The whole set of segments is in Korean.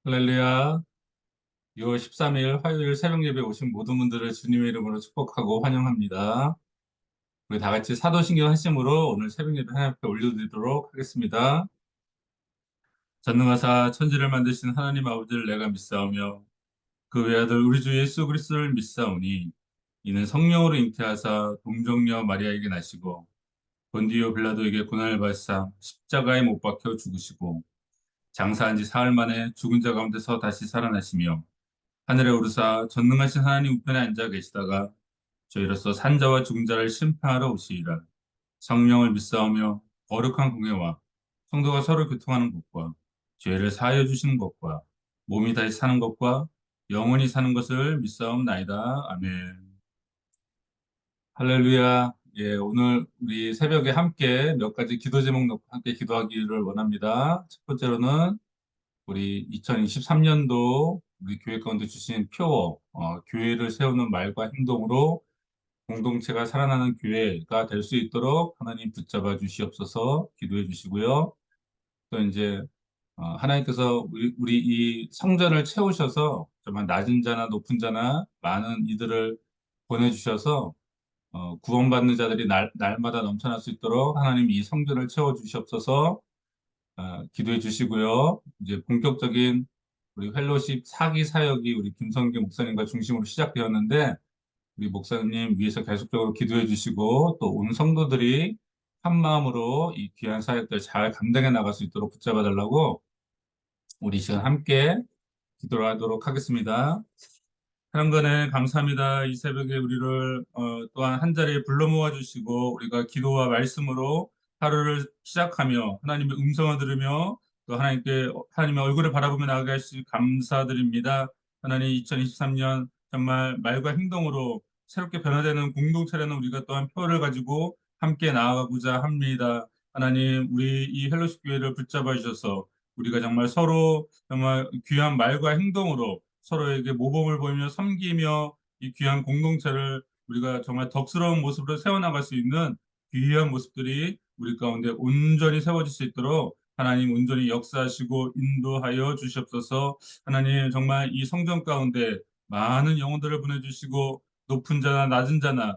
할렐루야. 6월 13일 화요일 새벽 예배 오신 모든 분들을 주님의 이름으로 축복하고 환영합니다. 우리 다 같이 사도신경 하심으로 오늘 새벽 예배 하나님 앞에 올려드리도록 하겠습니다. 전능하사 천지를 만드신 하나님 아버지를 내가 믿사오며 그 외아들 우리 주 예수 그리스도를 믿사오니 이는 성령으로 잉태하사 동정녀 마리아에게 나시고 본디오 빌라도에게 고난을 받으사 십자가에 못 박혀 죽으시고 장사한 지 사흘 만에 죽은 자 가운데서 다시 살아나시며 하늘에 오르사 전능하신 하나님 우편에 앉아 계시다가 저희로서 산자와 죽은 자를 심판하러 오시리라. 성령을 믿사오며 거룩한 공예와 성도가 서로 교통하는 것과 죄를 사하여 주시는 것과 몸이 다시 사는 것과 영원히 사는 것을 믿사옵나이다. 아멘. 할렐루야. 예, 오늘 우리 새벽에 함께 몇 가지 기도 제목 놓고 함께 기도하기를 원합니다. 첫 번째로는 우리 2023년도 우리 교회 가운데 주신 표어, 교회를 세우는 말과 행동으로 공동체가 살아나는 교회가 될 수 있도록 하나님 붙잡아 주시옵소서 기도해 주시고요. 또 이제 하나님께서 우리 이 성전을 채우셔서 정말 낮은 자나 높은 자나 많은 이들을 보내주셔서 구원받는 자들이 날마다 넘쳐날 수 있도록 하나님 이 성전을 채워 주시옵소서 기도해 주시고요. 이제 본격적인 우리 펠로십 사기 사역이 우리 김성규 목사님과 중심으로 시작되었는데 우리 목사님 위해서 계속적으로 기도해 주시고 또 온 성도들이 한 마음으로 이 귀한 사역들 잘 감당해 나갈 수 있도록 붙잡아 달라고 우리 시간 함께 기도를 하도록 하겠습니다. 하나님께 감사합니다. 이 새벽에 우리를 또한 한 자리에 불러 모아 주시고 우리가 기도와 말씀으로 하루를 시작하며 하나님의 음성을 들으며 또 하나님의 얼굴을 바라보며 나아가게 하시 감사드립니다. 하나님 2023년 정말 말과 행동으로 새롭게 변화되는 공동체라는 우리가 또한 표를 가지고 함께 나아가고자 합니다. 하나님 우리 이 헬로시 교회를 붙잡아 주셔서 우리가 정말 서로 정말 귀한 말과 행동으로 서로에게 모범을 보이며 섬기며 이 귀한 공동체를 우리가 정말 덕스러운 모습으로 세워나갈 수 있는 귀한 모습들이 우리 가운데 온전히 세워질 수 있도록 하나님 온전히 역사하시고 인도하여 주시옵소서. 하나님 정말 이 성전 가운데 많은 영혼들을 보내주시고 높은 자나 낮은 자나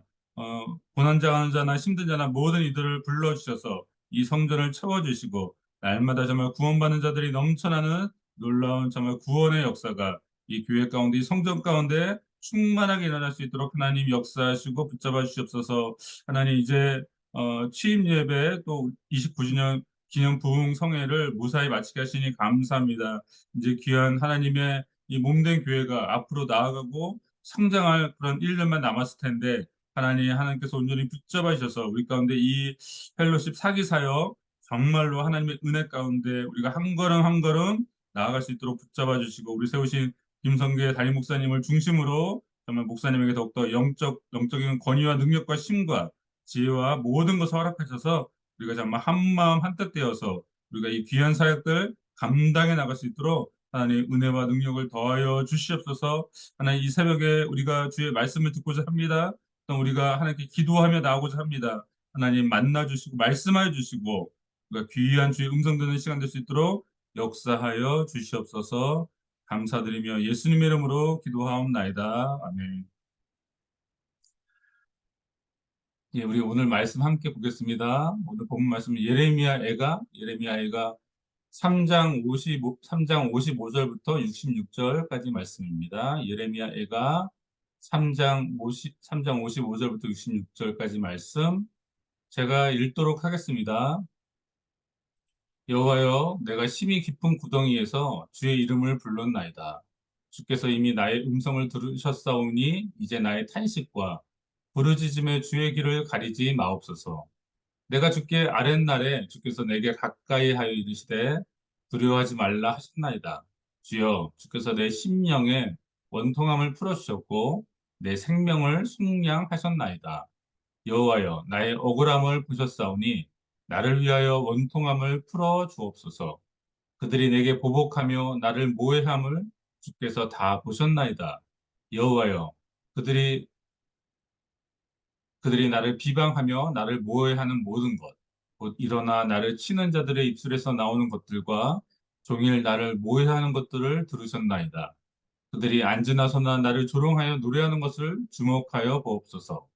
고난당하는 자나 힘든 자나 모든 이들을 불러주셔서 이 성전을 채워주시고 날마다 정말 구원받는 자들이 넘쳐나는 놀라운 정말 구원의 역사가 이 교회 가운데, 이 성전 가운데 충만하게 일어날 수 있도록 하나님 역사하시고 붙잡아 주시옵소서. 하나님 이제 취임 예배 또 29주년 기념 부흥 성회를 무사히 마치게 하시니 감사합니다. 이제 귀한 하나님의 이 몸된 교회가 앞으로 나아가고 성장할 그런 일들만 남았을 텐데 하나님께서 온전히 붙잡아 주셔서 우리 가운데 이 펠로십 사기 사역 정말로 하나님의 은혜 가운데 우리가 한 걸음 한 걸음 나아갈 수 있도록 붙잡아 주시고 우리 세우신 김성계 담임 목사님을 중심으로 정말 목사님에게 더욱더 영적인 권위와 능력과 힘과 지혜와 모든 것을 허락하셔서 우리가 정말 한 마음 한뜻 되어서 우리가 이 귀한 사역들 감당해 나갈 수 있도록 하나님 은혜와 능력을 더하여 주시옵소서. 하나님 이 새벽에 우리가 주의 말씀을 듣고자 합니다. 또 우리가 하나님께 기도하며 나오고자 합니다. 하나님 만나 주시고 말씀하여 주시고 우리가 귀한 주의 음성 듣는 시간 될 수 있도록 역사하여 주시옵소서. 감사드리며 예수님의 이름으로 기도하옵나이다. 아멘. 예, 우리 오늘 말씀 함께 보겠습니다. 오늘 본 말씀은 예레미야 애가 3장 55절부터 66절까지 말씀입니다. 예레미야 애가 3장 55절부터 66절까지 말씀 제가 읽도록 하겠습니다. 여호와여, 내가 심히 깊은 구덩이에서 주의 이름을 불렀나이다. 주께서 이미 나의 음성을 들으셨사오니 이제 나의 탄식과 부르짖음의 주의 길을 가리지 마옵소서. 내가 주께 아랫날에 주께서 내게 가까이 하여 이르시되 두려워하지 말라 하셨나이다. 주여, 주께서 내 심령에 원통함을 풀어주셨고 내 생명을 속량하셨나이다. 여호와여, 나의 억울함을 보셨사오니 나를 위하여 원통함을 풀어 주옵소서. 그들이 내게 보복하며 나를 모해함을 주께서 다 보셨나이다. 여호와여, 그들이 그들이 나를 비방하며 나를 모해하는 모든 것, 곧 일어나 나를 치는 자들의 입술에서 나오는 것들과 종일 나를 모해하는 것들을 들으셨나이다. 그들이 앉으나 서나 나를 조롱하여 노래하는 것을 주목하여 보옵소서.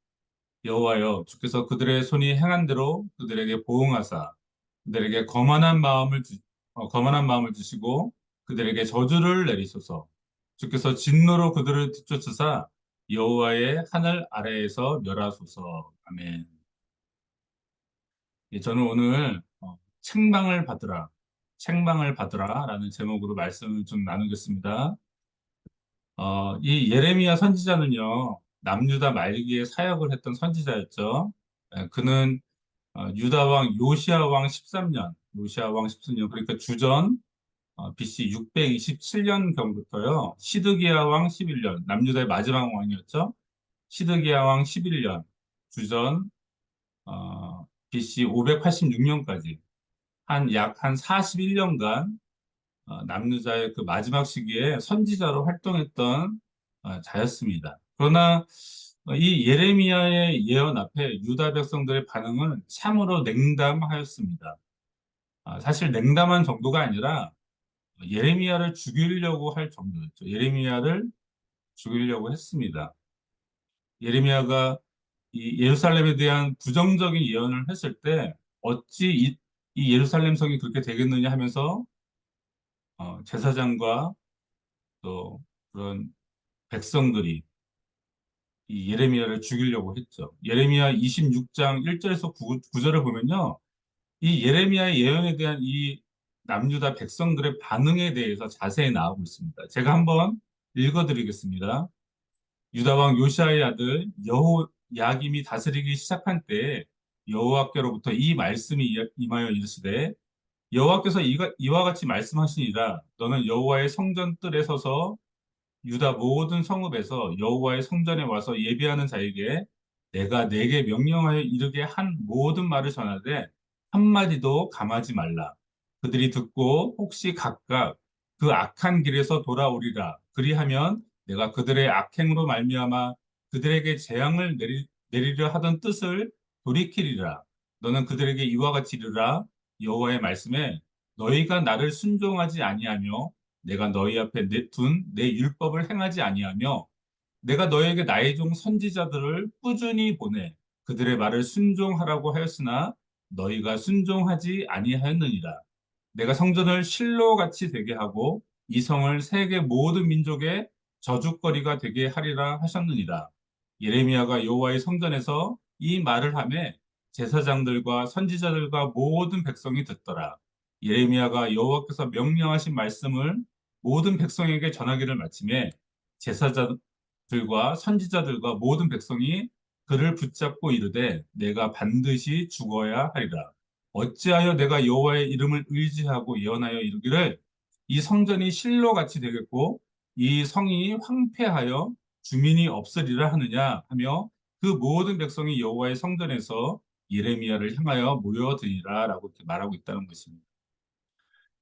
여호와여, 주께서 그들의 손이 행한 대로 그들에게 보응하사 그들에게 거만한 마음을 주시고 그들에게 저주를 내리소서. 주께서 진노로 그들을 뒤쫓으사 여호와의 하늘 아래에서 멸하소서. 아멘. 예, 저는 오늘 책망을 받으라라는 제목으로 말씀을 좀 나누겠습니다. 이 예레미야 선지자는요, 남유다 말기에 사역을 했던 선지자였죠. 그는 유다 왕 요시아 왕 13년, 그러니까 주전 BC 627년 경부터요, 시드기야 왕 11년, 남유다의 마지막 왕이었죠. 시드기야 왕 11년, 주전 BC 586년까지 약 한 41년간 남유다의 그 마지막 시기에 선지자로 활동했던 자였습니다. 그러나 이 예레미야의 예언 앞에 유다 백성들의 반응은 참으로 냉담하였습니다. 사실 냉담한 정도가 아니라 예레미야를 죽이려고 할 정도였죠. 예레미야를 죽이려고 했습니다. 예레미야가 이 예루살렘에 대한 부정적인 예언을 했을 때 어찌 이 예루살렘 성이 그렇게 되겠느냐 하면서 제사장과 또 그런 백성들이 이 예레미야를 죽이려고 했죠. 예레미야 26장 1절에서 9절을 보면요. 이 예레미야의 예언에 대한 이 남유다 백성들의 반응에 대해서 자세히 나오고 있습니다. 제가 한번 읽어드리겠습니다. 유다 왕 요시아의 아들 여호야김이 다스리기 시작한 때에 여호와께로부터 이 말씀이 임하여 이르시되 여호와께서 이와 같이 말씀하시니라 너는 여호와의 성전 뜰에 서서 유다 모든 성읍에서 여호와의 성전에 와서 예배하는 자에게 내가 내게 명령하여 이르게 한 모든 말을 전하되 한마디도 감하지 말라. 그들이 듣고 혹시 각각 그 악한 길에서 돌아오리라. 그리하면 내가 그들의 악행으로 말미암아 그들에게 재앙을 내리려 하던 뜻을 돌이키리라. 너는 그들에게 이와 같이 이르라. 여호와의 말씀에 너희가 나를 순종하지 아니하며 내가 너희 앞에 둔 내 율법을 행하지 아니하며 내가 너에게 나의 종 선지자들을 꾸준히 보내 그들의 말을 순종하라고 하였으나 너희가 순종하지 아니하였느니라. 내가 성전을 실로 같이 되게 하고 이 성을 세계 모든 민족의 저주거리가 되게 하리라 하셨느니라. 예레미야가 여호와의 성전에서 이 말을 하매 제사장들과 선지자들과 모든 백성이 듣더라. 예레미야가 여호와께서 명령하신 말씀을 모든 백성에게 전하기를 마침에 제사장들과 선지자들과 모든 백성이 그를 붙잡고 이르되 내가 반드시 죽어야 하리라. 어찌하여 내가 여호와의 이름을 의지하고 예언하여 이르기를 이 성전이 실로 같이 되겠고 이 성이 황폐하여 주민이 없으리라 하느냐 하며 그 모든 백성이 여호와의 성전에서 예레미야를 향하여 모여드리라라고 이렇게 말하고 있다는 것입니다.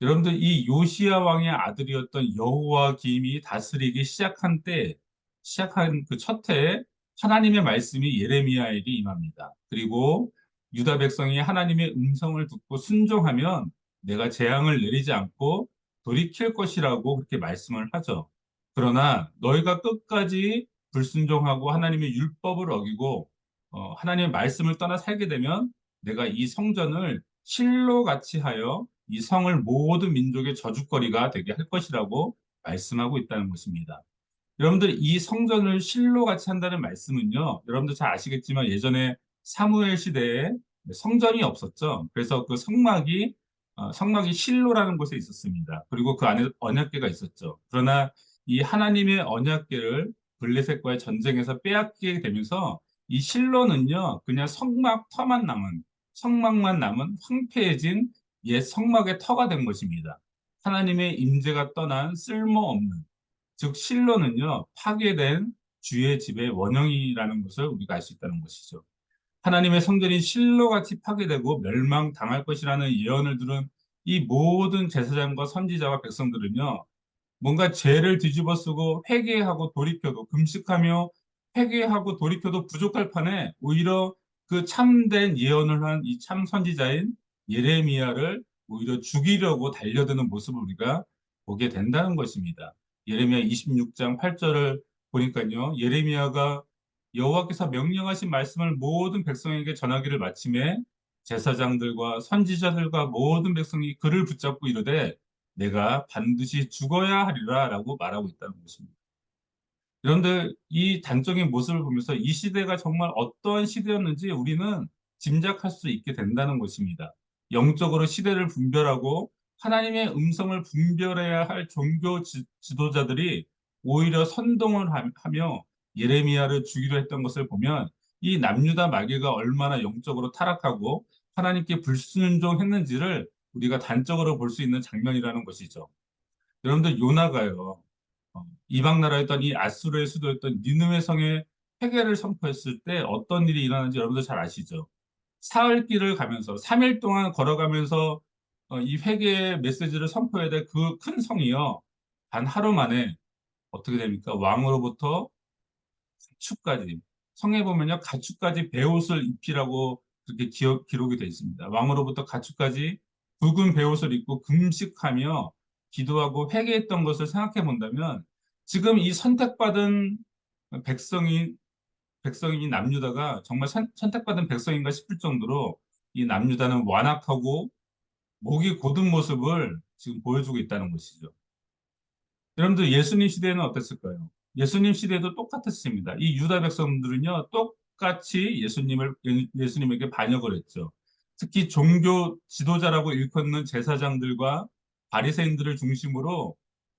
여러분들 이 요시야 왕의 아들이었던 여호와김이 다스리기 시작한 그 첫 해에 하나님의 말씀이 예레미야에게 임합니다. 그리고 유다 백성이 하나님의 음성을 듣고 순종하면 내가 재앙을 내리지 않고 돌이킬 것이라고 그렇게 말씀을 하죠. 그러나 너희가 끝까지 불순종하고 하나님의 율법을 어기고 하나님의 말씀을 떠나 살게 되면 내가 이 성전을 실로 같이 하여 이 성을 모든 민족의 저주거리가 되게 할 것이라고 말씀하고 있다는 것입니다. 여러분들 이 성전을 실로 같이 한다는 말씀은요. 여러분들 잘 아시겠지만 예전에 사무엘 시대에 성전이 없었죠. 그래서 그 성막이 실로라는 곳에 있었습니다. 그리고 그 안에 언약궤가 있었죠. 그러나 이 하나님의 언약궤를 블레셋과의 전쟁에서 빼앗기게 되면서 이 실로는요. 그냥 성막만 남은 황폐해진 옛 성막의 터가 된 것입니다. 하나님의 임재가 떠난 쓸모없는 즉 실로는요 파괴된 주의 집의 원형이라는 것을 우리가 알 수 있다는 것이죠. 하나님의 성전이 실로같이 파괴되고 멸망당할 것이라는 예언을 들은 이 모든 제사장과 선지자와 백성들은요 뭔가 죄를 뒤집어쓰고 회개하고 돌이켜도 금식하며 회개하고 돌이켜도 부족할 판에 오히려 그 참된 예언을 한 이 참 선지자인 예레미야를 오히려 죽이려고 달려드는 모습을 우리가 보게 된다는 것입니다. 예레미야 26장 8절을 보니까요. 예레미야가 여호와께서 명령하신 말씀을 모든 백성에게 전하기를 마침에 제사장들과 선지자들과 모든 백성이 그를 붙잡고 이르되 내가 반드시 죽어야 하리라 라고 말하고 있다는 것입니다. 그런데 이 단적인 모습을 보면서 이 시대가 정말 어떠한 시대였는지 우리는 짐작할 수 있게 된다는 것입니다. 영적으로 시대를 분별하고 하나님의 음성을 분별해야 할 종교 지도자들이 오히려 선동을 하며 예레미야를 죽이려 했던 것을 보면 이 남유다 마귀가 얼마나 영적으로 타락하고 하나님께 불순종했는지를 우리가 단적으로 볼 수 있는 장면이라는 것이죠. 여러분들 요나가요. 이방 나라였던 이 아수르의 수도였던 니느웨 성에 회개를 선포했을 때 어떤 일이 일어나는지 여러분들 잘 아시죠? 사흘 길을 가면서 3일 동안 걸어가면서 이 회개의 메시지를 선포해야 될 그 큰 성이요. 단 하루 만에 어떻게 됩니까? 왕으로부터 가축까지 성에 보면요 가축까지 베옷을 입히라고 그렇게 기록이 되어 있습니다. 왕으로부터 가축까지 붉은 베옷을 입고 금식하며 기도하고 회개했던 것을 생각해 본다면 지금 이 선택받은 백성이 백성인 남유다가 정말 선택받은 백성인가 싶을 정도로 이 남유다는 완악하고 목이 곧은 모습을 지금 보여주고 있다는 것이죠. 여러분들 예수님 시대에는 어땠을까요? 예수님 시대도 똑같았습니다. 이 유다 백성들은요, 똑같이 예수님에게 반역을 했죠. 특히 종교 지도자라고 일컫는 제사장들과 바리새인들을 중심으로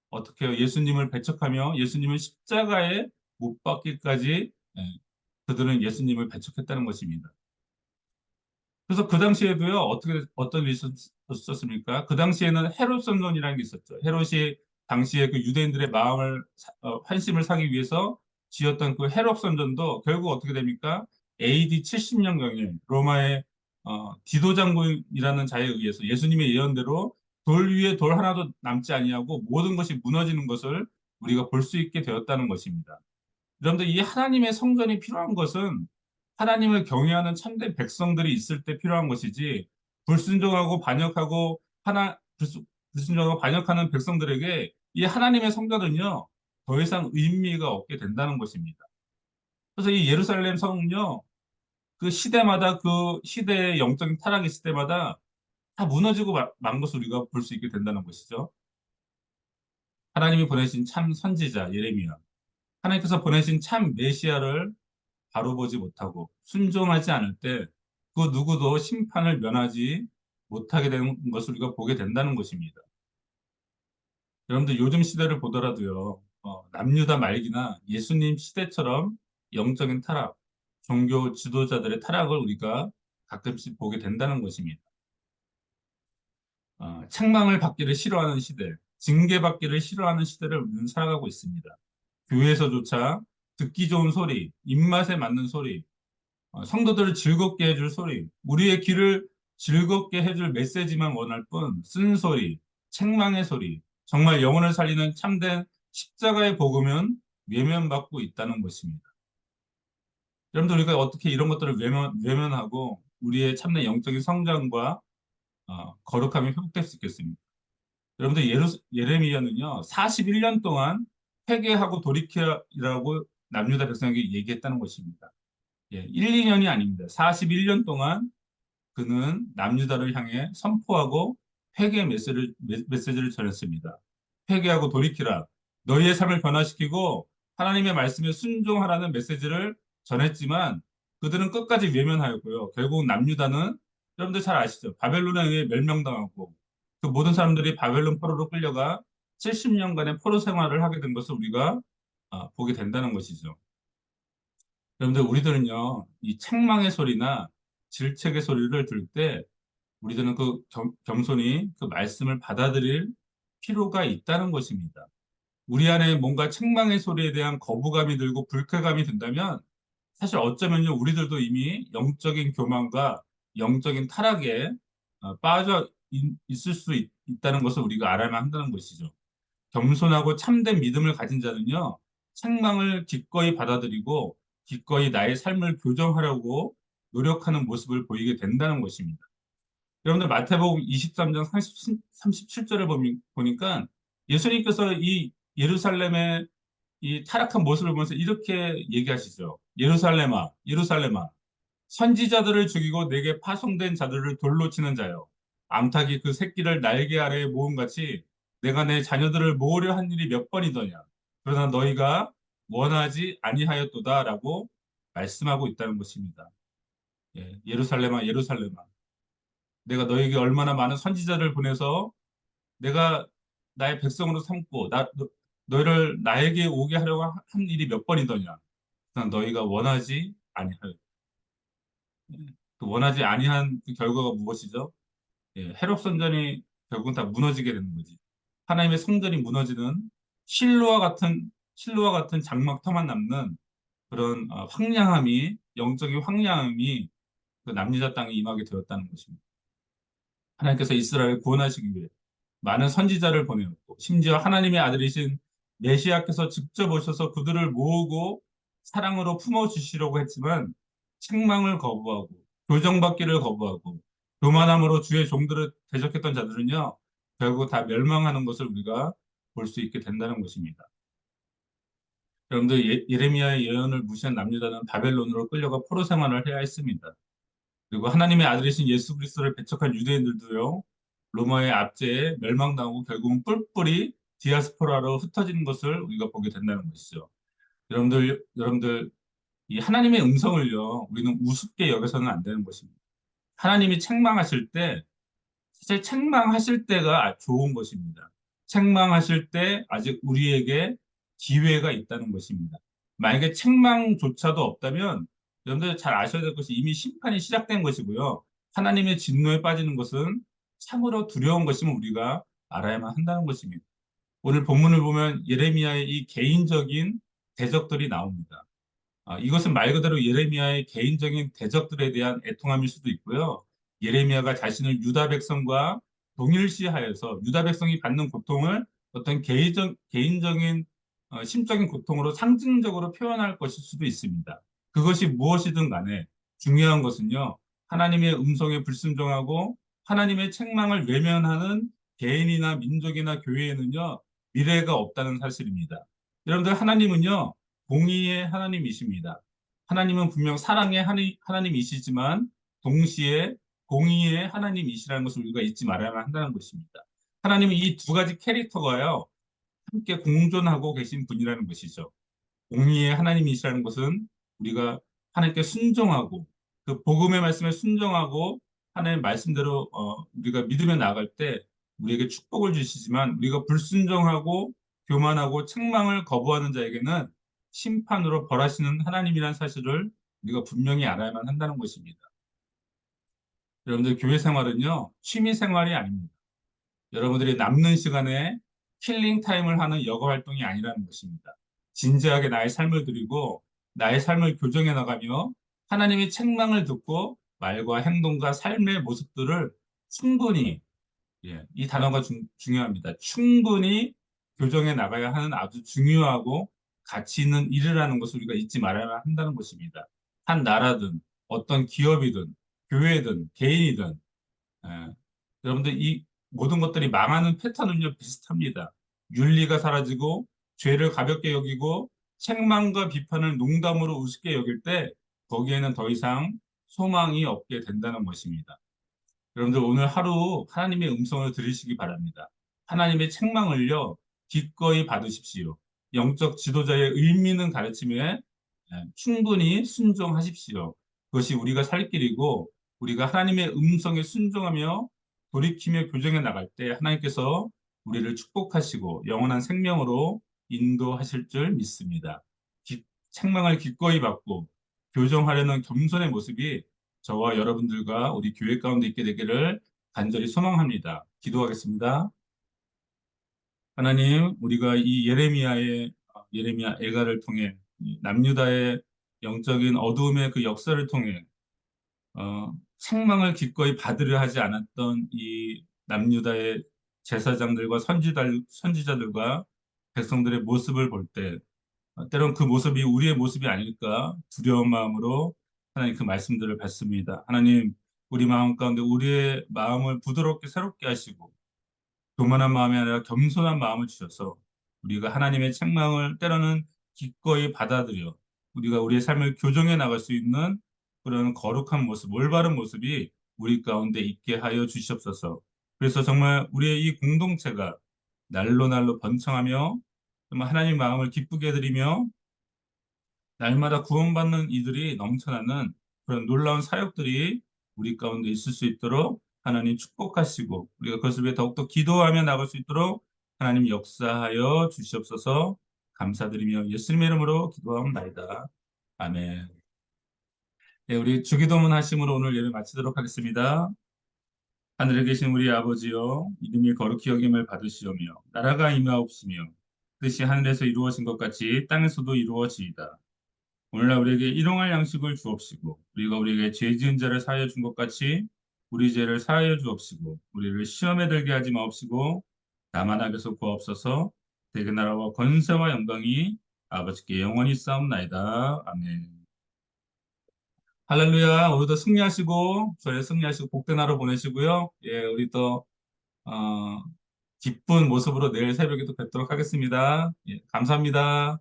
어떻게 해요? 예수님을 배척하며 예수님을 십자가에 못 박기까지 그들은 예수님을 배척했다는 것입니다. 그래서 그 당시에도요, 어떤 일이 있었습니까? 그 당시에는 헤롯 선론이라는 게 있었죠. 헤롯이 당시에 그 유대인들의 마음을, 환심을 사기 위해서 지었던 그 헤롯 선전도 결국 어떻게 됩니까? AD 70년경에 로마의 디도 장군이라는 자에 의해서 예수님의 예언대로 돌 위에 돌 하나도 남지 아니하고 모든 것이 무너지는 것을 우리가 볼 수 있게 되었다는 것입니다. 여러분들 이 하나님의 성전이 필요한 것은 하나님을 경외하는 참된 백성들이 있을 때 필요한 것이지 불순종하고 반역하고 불순종하고 반역하는 백성들에게 이 하나님의 성전은요 더 이상 의미가 없게 된다는 것입니다. 그래서 이 예루살렘 성은요 그 시대마다 그 시대의 영적인 타락이 있을 때마다 다 무너지고 만 것을 우리가 볼 수 있게 된다는 것이죠. 하나님이 보내신 참 선지자 예레미야, 하나님께서 보내신 참 메시아를 바로 보지 못하고 순종하지 않을 때 그 누구도 심판을 면하지 못하게 되는 것을 우리가 보게 된다는 것입니다. 여러분들 요즘 시대를 보더라도요, 남유다 말기나 예수님 시대처럼 영적인 타락, 종교 지도자들의 타락을 우리가 가끔씩 보게 된다는 것입니다. 책망을 받기를 싫어하는 시대, 징계받기를 싫어하는 시대를 우리는 살아가고 있습니다. 교회에서조차 듣기 좋은 소리, 입맛에 맞는 소리, 성도들을 즐겁게 해줄 소리, 우리의 귀를 즐겁게 해줄 메시지만 원할 뿐, 쓴소리, 책망의 소리, 정말 영혼을 살리는 참된 십자가의 복음은 외면받고 있다는 것입니다. 여러분들 우리가 어떻게 이런 것들을 외면하고 우리의 참된 영적인 성장과 거룩함이 회복될 수 있겠습니까? 여러분들 예레미야는요, 41년 동안 회개하고 돌이키라고 남유다 백성에게 얘기했다는 것입니다. 예, 1, 2년이 아닙니다. 41년 동안 그는 남유다를 향해 선포하고 회개 메시지를 전했습니다. 회개하고 돌이키라. 너희의 삶을 변화시키고 하나님의 말씀에 순종하라는 메시지를 전했지만 그들은 끝까지 외면하였고요. 결국 남유다는 여러분들 잘 아시죠? 바벨론에 의해 멸명당하고 그 모든 사람들이 바벨론 포로로 끌려가 70년간의 포로 생활을 하게 된 것을 우리가 보게 된다는 것이죠. 여러분들 우리들은요 이 책망의 소리나 질책의 소리를 들을 때 우리들은 그 겸손히 그 말씀을 받아들일 필요가 있다는 것입니다. 우리 안에 뭔가 책망의 소리에 대한 거부감이 들고 불쾌감이 든다면 사실 어쩌면요 우리들도 이미 영적인 교만과 영적인 타락에 빠져 있을 수 있다는 것을 우리가 알아야만 한다는 것이죠. 겸손하고 참된 믿음을 가진 자는요, 책망을 기꺼이 받아들이고 기꺼이 나의 삶을 교정하려고 노력하는 모습을 보이게 된다는 것입니다. 여러분들 마태복음 23장 37절을 보니까 예수님께서 이 예루살렘의 이 타락한 모습을 보면서 이렇게 얘기하시죠. 예루살렘아, 예루살렘아, 선지자들을 죽이고 내게 파송된 자들을 돌로 치는 자여. 암탉이 그 새끼를 날개 아래에 모음같이 내가 내 자녀들을 모으려 한 일이 몇 번이더냐. 그러나 너희가 원하지 아니하였도다라고 말씀하고 있다는 것입니다. 예, 예루살렘아, 예루살렘아. 내가 너에게 얼마나 많은 선지자를 보내서 내가 나의 백성으로 삼고 너희를 나에게 오게 하려고 한 일이 몇 번이더냐. 그러나 너희가 원하지 아니하였. 그 원하지 아니한 그 결과가 무엇이죠? 예, 헤롯 선전이 결국은 다 무너지게 되는 거지. 하나님의 성전이 무너지는 실로와 같은 장막터만 남는 그런 황량함이 영적인 황량함이 그 남유다 땅에 임하게 되었다는 것입니다. 하나님께서 이스라엘을 구원하시기 위해 많은 선지자를 보내었고 심지어 하나님의 아들이신 메시아께서 직접 오셔서 그들을 모으고 사랑으로 품어주시려고 했지만 책망을 거부하고 교정받기를 거부하고 교만함으로 주의 종들을 대적했던 자들은요 결국 다 멸망하는 것을 우리가 볼 수 있게 된다는 것입니다. 여러분들 예레미야의 예언을 무시한 남유다는 바벨론으로 끌려가 포로 생활을 해야 했습니다. 그리고 하나님의 아들이신 예수 그리스도를 배척한 유대인들도요, 로마의 압제에 멸망당하고 결국은 뿔뿔이 디아스포라로 흩어지는 것을 우리가 보게 된다는 것이죠. 여러분들, 이 하나님의 음성을요, 우리는 우습게 여겨서는 안 되는 것입니다. 하나님이 책망하실 때 사실 책망하실 때가 좋은 것입니다. 책망하실 때 아직 우리에게 기회가 있다는 것입니다. 만약에 책망조차도 없다면 여러분들 잘 아셔야 될 것이 이미 심판이 시작된 것이고요. 하나님의 진노에 빠지는 것은 참으로 두려운 것임을 우리가 알아야만 한다는 것입니다. 오늘 본문을 보면 예레미야의 이 개인적인 대적들이 나옵니다. 이것은 말 그대로 예레미야의 개인적인 대적들에 대한 애통함일 수도 있고요. 예레미야가 자신을 유다 백성과 동일시하여서 유다 백성이 받는 고통을 어떤 개인적인 심적인 고통으로 상징적으로 표현할 것일 수도 있습니다. 그것이 무엇이든 간에 중요한 것은요. 하나님의 음성에 불순종하고 하나님의 책망을 외면하는 개인이나 민족이나 교회에는요. 미래가 없다는 사실입니다. 여러분들 하나님은요. 공의의 하나님이십니다. 하나님은 분명 사랑의 하나님이시지만 동시에 공의의 하나님이시라는 것을 우리가 잊지 말아야 한다는 것입니다. 하나님은 이 두 가지 캐릭터가요, 함께 공존하고 계신 분이라는 것이죠. 공의의 하나님이시라는 것은 우리가 하나님께 순종하고 그 복음의 말씀에 순종하고 하나님의 말씀대로 우리가 믿으며 나갈 때 우리에게 축복을 주시지만 우리가 불순종하고 교만하고 책망을 거부하는 자에게는 심판으로 벌하시는 하나님이라는 사실을 우리가 분명히 알아야만 한다는 것입니다. 여러분들 교회 생활은요 취미 생활이 아닙니다. 여러분들이 남는 시간에 킬링 타임을 하는 여가 활동이 아니라는 것입니다. 진지하게 나의 삶을 드리고 나의 삶을 교정해 나가며 하나님의 책망을 듣고 말과 행동과 삶의 모습들을 충분히, 예, 이 단어가 중요합니다. 충분히 교정해 나가야 하는 아주 중요하고 가치 있는 일이라는 것을 우리가 잊지 말아야 한다는 것입니다. 한 나라든 어떤 기업이든 교회든 개인이든, 예, 여러분들 이 모든 것들이 망하는 패턴은요 비슷합니다. 윤리가 사라지고 죄를 가볍게 여기고 책망과 비판을 농담으로 우습게 여길 때 거기에는 더 이상 소망이 없게 된다는 것입니다. 여러분들 오늘 하루 하나님의 음성을 들으시기 바랍니다. 하나님의 책망을요 기꺼이 받으십시오. 영적 지도자의 의미 있는 가르침에 충분히 순종하십시오. 그것이 우리가 살 길이고 우리가 하나님의 음성에 순종하며 돌이키며 교정해 나갈 때 하나님께서 우리를 축복하시고 영원한 생명으로 인도하실 줄 믿습니다. 책망을 기꺼이 받고 교정하려는 겸손의 모습이 저와 여러분들과 우리 교회 가운데 있게 되기를 간절히 소망합니다. 기도하겠습니다. 하나님, 우리가 이 예레미야 애가를 통해 이 남유다의 영적인 어두움의 그 역사를 통해 책망을 기꺼이 받으려 하지 않았던 이 남유다의 제사장들과 선지자들과 백성들의 모습을 볼 때, 때론 그 모습이 우리의 모습이 아닐까 두려운 마음으로 하나님 그 말씀들을 받습니다. 하나님, 우리 마음 가운데 우리의 마음을 부드럽게 새롭게 하시고 교만한 마음이 아니라 겸손한 마음을 주셔서 우리가 하나님의 책망을 때로는 기꺼이 받아들여 우리가 우리의 삶을 교정해 나갈 수 있는 그런 거룩한 모습, 올바른 모습이 우리 가운데 있게 하여 주시옵소서. 그래서 정말 우리의 이 공동체가 날로 날로 번창하며 정말 하나님 마음을 기쁘게 해드리며 날마다 구원받는 이들이 넘쳐나는 그런 놀라운 사역들이 우리 가운데 있을 수 있도록 하나님 축복하시고 우리가 그것을 위해 더욱더 기도하며 나갈 수 있도록 하나님 역사하여 주시옵소서. 감사드리며 예수님의 이름으로 기도하옵나이다. 아멘. 네, 우리 주기도문 하심으로 오늘 예배 마치도록 하겠습니다. 하늘에 계신 우리 아버지여, 이름이 거룩히 여김을 받으시오며 나라가 임하옵시며 뜻이 하늘에서 이루어진 것 같이 땅에서도 이루어지이다. 오늘날 우리에게 일용할 양식을 주옵시고 우리가 우리에게 죄 지은 자를 사하여 준 것 같이 우리 죄를 사하여 주옵시고 우리를 시험에 들게 하지 마옵시고 다만 악에서 구하옵소서. 대개 나라와 권세와 영광이 아버지께 영원히 싸움나이다. 아멘. 할렐루야. 오늘도 승리하시고 저희 승리하시고 복된 하루 보내시고요. 예, 우리 또 어, 기쁜 모습으로 내일 새벽에 또 뵙도록 하겠습니다. 예, 감사합니다.